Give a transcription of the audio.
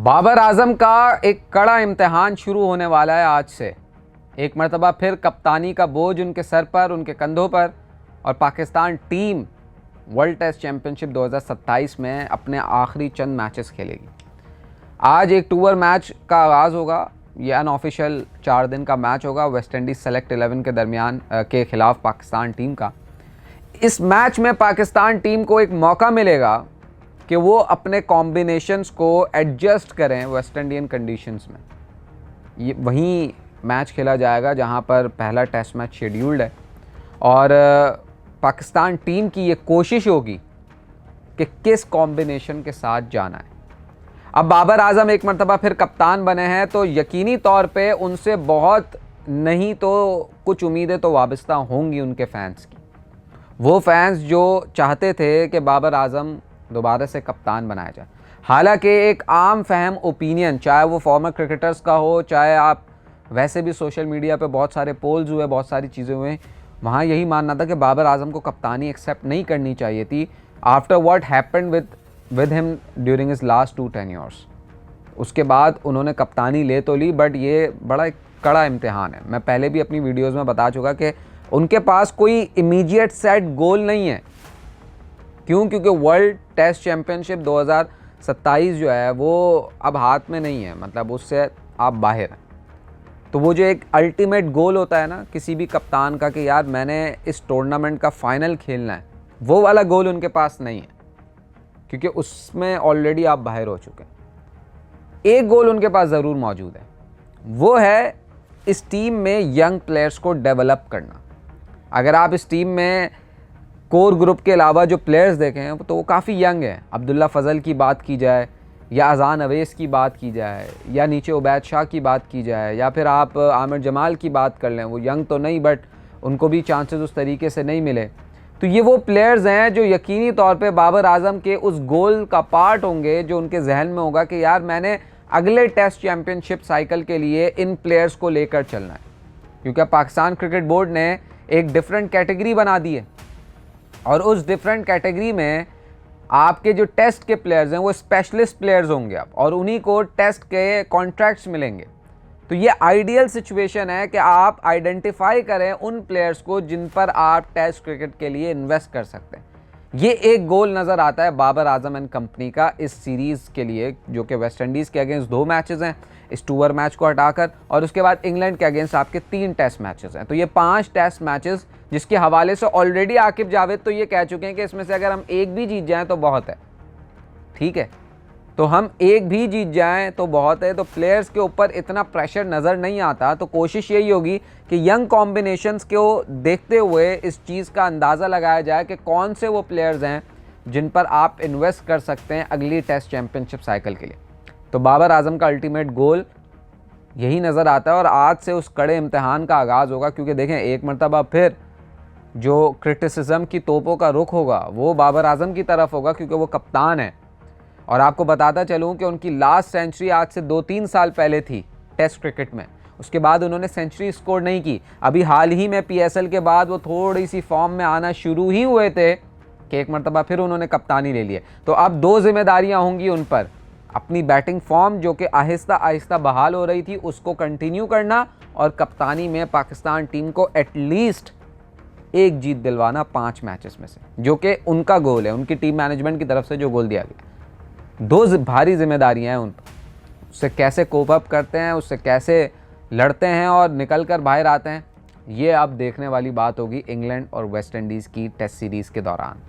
बाबर आजम का एक कड़ा इम्तिहान शुरू होने वाला है आज से। एक मरतबा फिर कप्तानी का बोझ उनके सर पर, उनके कंधों पर, और Pakistan team world test championship 2027 में अपने आखिरी चंद मैचेस खेलेगी। आज एक टूर मैच का आगाज़ होगा। ये अनऑफिशियल 4 दिन का मैच होगा वेस्ट इंडीज़ सेलेक्ट 11 के दरमियान के ख़िलाफ़ पाकिस्तान टीम का। इस मैच में पाकिस्तान टीम को एक मौका मिलेगा कि वो अपने कॉम्बिनेशंस को एडजस्ट करें वेस्ट इंडियन कंडीशंस में। ये वहीं मैच खेला जाएगा जहां पर पहला टेस्ट मैच शेड्यूल्ड है, और पाकिस्तान टीम की ये कोशिश होगी कि किस कॉम्बिनेशन के साथ जाना है। अब बाबर आजम एक मरतबा फिर कप्तान बने हैं तो यकीनी तौर पे उनसे बहुत नहीं तो कुछ उम्मीदें तो वाबस्ता होंगी उनके फैंस की। वो फैंस जो चाहते थे कि बाबर आजम दोबारा से कप्तान बनाया जाए। हालांकि एक आम फहम ओपिनियन, चाहे वो फॉर्मर क्रिकेटर्स का हो, चाहे आप वैसे भी सोशल मीडिया पे बहुत सारे पोल्स हुए, बहुत सारी चीज़ें हुए, वहाँ यही मानना था कि बाबर आजम को कप्तानी एक्सेप्ट नहीं करनी चाहिए थी after what happened with him during his last 2 tenures. उसके बाद उन्होंने कप्तानी ले तो ली, बट ये बड़ा एक कड़ा इम्तिहान है। मैं पहले भी अपनी वीडियोज़ में बता चुका कि उनके पास कोई इमीडिएट सेट गोल नहीं है। क्यों? क्योंकि वर्ल्ड टेस्ट चैम्पियनशिप 2027 जो है वो अब हाथ में नहीं है, मतलब उससे आप बाहर हैं। तो वो जो एक अल्टीमेट गोल होता है ना किसी भी कप्तान का कि यार मैंने इस टूर्नामेंट का फाइनल खेलना है, वो वाला गोल उनके पास नहीं है, क्योंकि उसमें ऑलरेडी आप बाहर हो चुके हैं। एक गोल उनके पास ज़रूर मौजूद है, वो है इस टीम में यंग प्लेयर्स को डेवलप करना। अगर आप इस टीम में कोर ग्रुप के अलावा जो प्लेयर्स देखें तो वो काफ़ी यंग हैं। अब्दुल्ला फजल की बात की जाए, या अजान अवैस की बात की जाए, या नीचे उबैद शाह की बात की जाए, या फिर आप आमिर जमाल की बात कर लें। वो यंग तो नहीं, बट उनको भी चांसेस उस तरीके से नहीं मिले। तो ये वो प्लेयर्स हैं जो यकीनी तौर पे बाबर आजम के उस गोल का पार्ट होंगे, जो उनके जहन में होगा कि यार मैंने अगले टेस्ट चैम्पियनशिप साइकिल के लिए इन प्लेयर्स को लेकर चलना है। क्योंकि पाकिस्तान क्रिकेट बोर्ड ने एक डिफरेंट कैटेगरी बना दी है, और उस डिफरेंट कैटेगरी में आपके जो टेस्ट के प्लेयर्स हैं वो स्पेशलिस्ट प्लेयर्स होंगे अब, और उन्हीं को टेस्ट के कॉन्ट्रैक्ट्स मिलेंगे। तो ये आइडियल सिचुएशन है कि आप आइडेंटिफाई करें उन प्लेयर्स को जिन पर आप टेस्ट क्रिकेट के लिए इन्वेस्ट कर सकते हैं। ये एक गोल नज़र आता है बाबर आजम एंड कंपनी का इस सीरीज़ के लिए, जो कि वेस्ट इंडीज़ के अगेंस्ट 2 मैचेस हैं इस टूर मैच को हटाकर, और उसके बाद इंग्लैंड के अगेंस्ट आपके 3 टेस्ट मैचेस हैं। तो ये 5 टेस्ट मैचेस, जिसके हवाले से ऑलरेडी आकिब जावेद तो ये कह चुके हैं कि इसमें से अगर हम एक भी जीत जाएं तो बहुत है। ठीक है, तो हम एक भी जीत जाएं तो बहुत है। तो प्लेयर्स के ऊपर इतना प्रेशर नज़र नहीं आता। तो कोशिश यही होगी कि यंग कॉम्बिनेशंस को देखते हुए इस चीज़ का अंदाज़ा लगाया जाए कि कौन से वो प्लेयर्स हैं जिन पर आप इन्वेस्ट कर सकते हैं अगली टेस्ट चैम्पियनशिप साइकिल के लिए। तो बाबर आजम का अल्टीमेट गोल यही नज़र आता है, और आज से उस कड़े इम्तिहान का आगाज़ होगा। क्योंकि देखें, एक मरतबा फिर जो क्रिटिसिज्म की तोपों का रुख होगा वो बाबर आजम की तरफ होगा, क्योंकि वो कप्तान है। और आपको बताता चलूँ कि उनकी लास्ट सेंचुरी आज से 2-3 साल पहले थी टेस्ट क्रिकेट में। उसके बाद उन्होंने सेंचुरी स्कोर नहीं की। अभी हाल ही में PSL के बाद वो थोड़ी सी फॉर्म में आना शुरू ही हुए थे कि एक मरतबा फिर उन्होंने कप्तानी ले ली है। तो अब 2 जिम्मेदारियाँ होंगी उन पर, अपनी बैटिंग फॉर्म जो कि आहिस्ता आहिस्ता बहाल हो रही थी उसको कंटिन्यू करना, और कप्तानी में पाकिस्तान टीम को एटलीस्ट एक जीत दिलवाना 5 मैचेस में से, जो कि उनका गोल है, उनकी टीम मैनेजमेंट की तरफ से जो गोल दिया गया। 2 भारी जिम्मेदारियां हैं उन पर। उससे कैसे कोप अप करते हैं, उससे कैसे लड़ते हैं और निकल कर बाहर आते हैं, ये अब देखने वाली बात होगी इंग्लैंड और वेस्ट इंडीज़ की टेस्ट सीरीज़ के दौरान।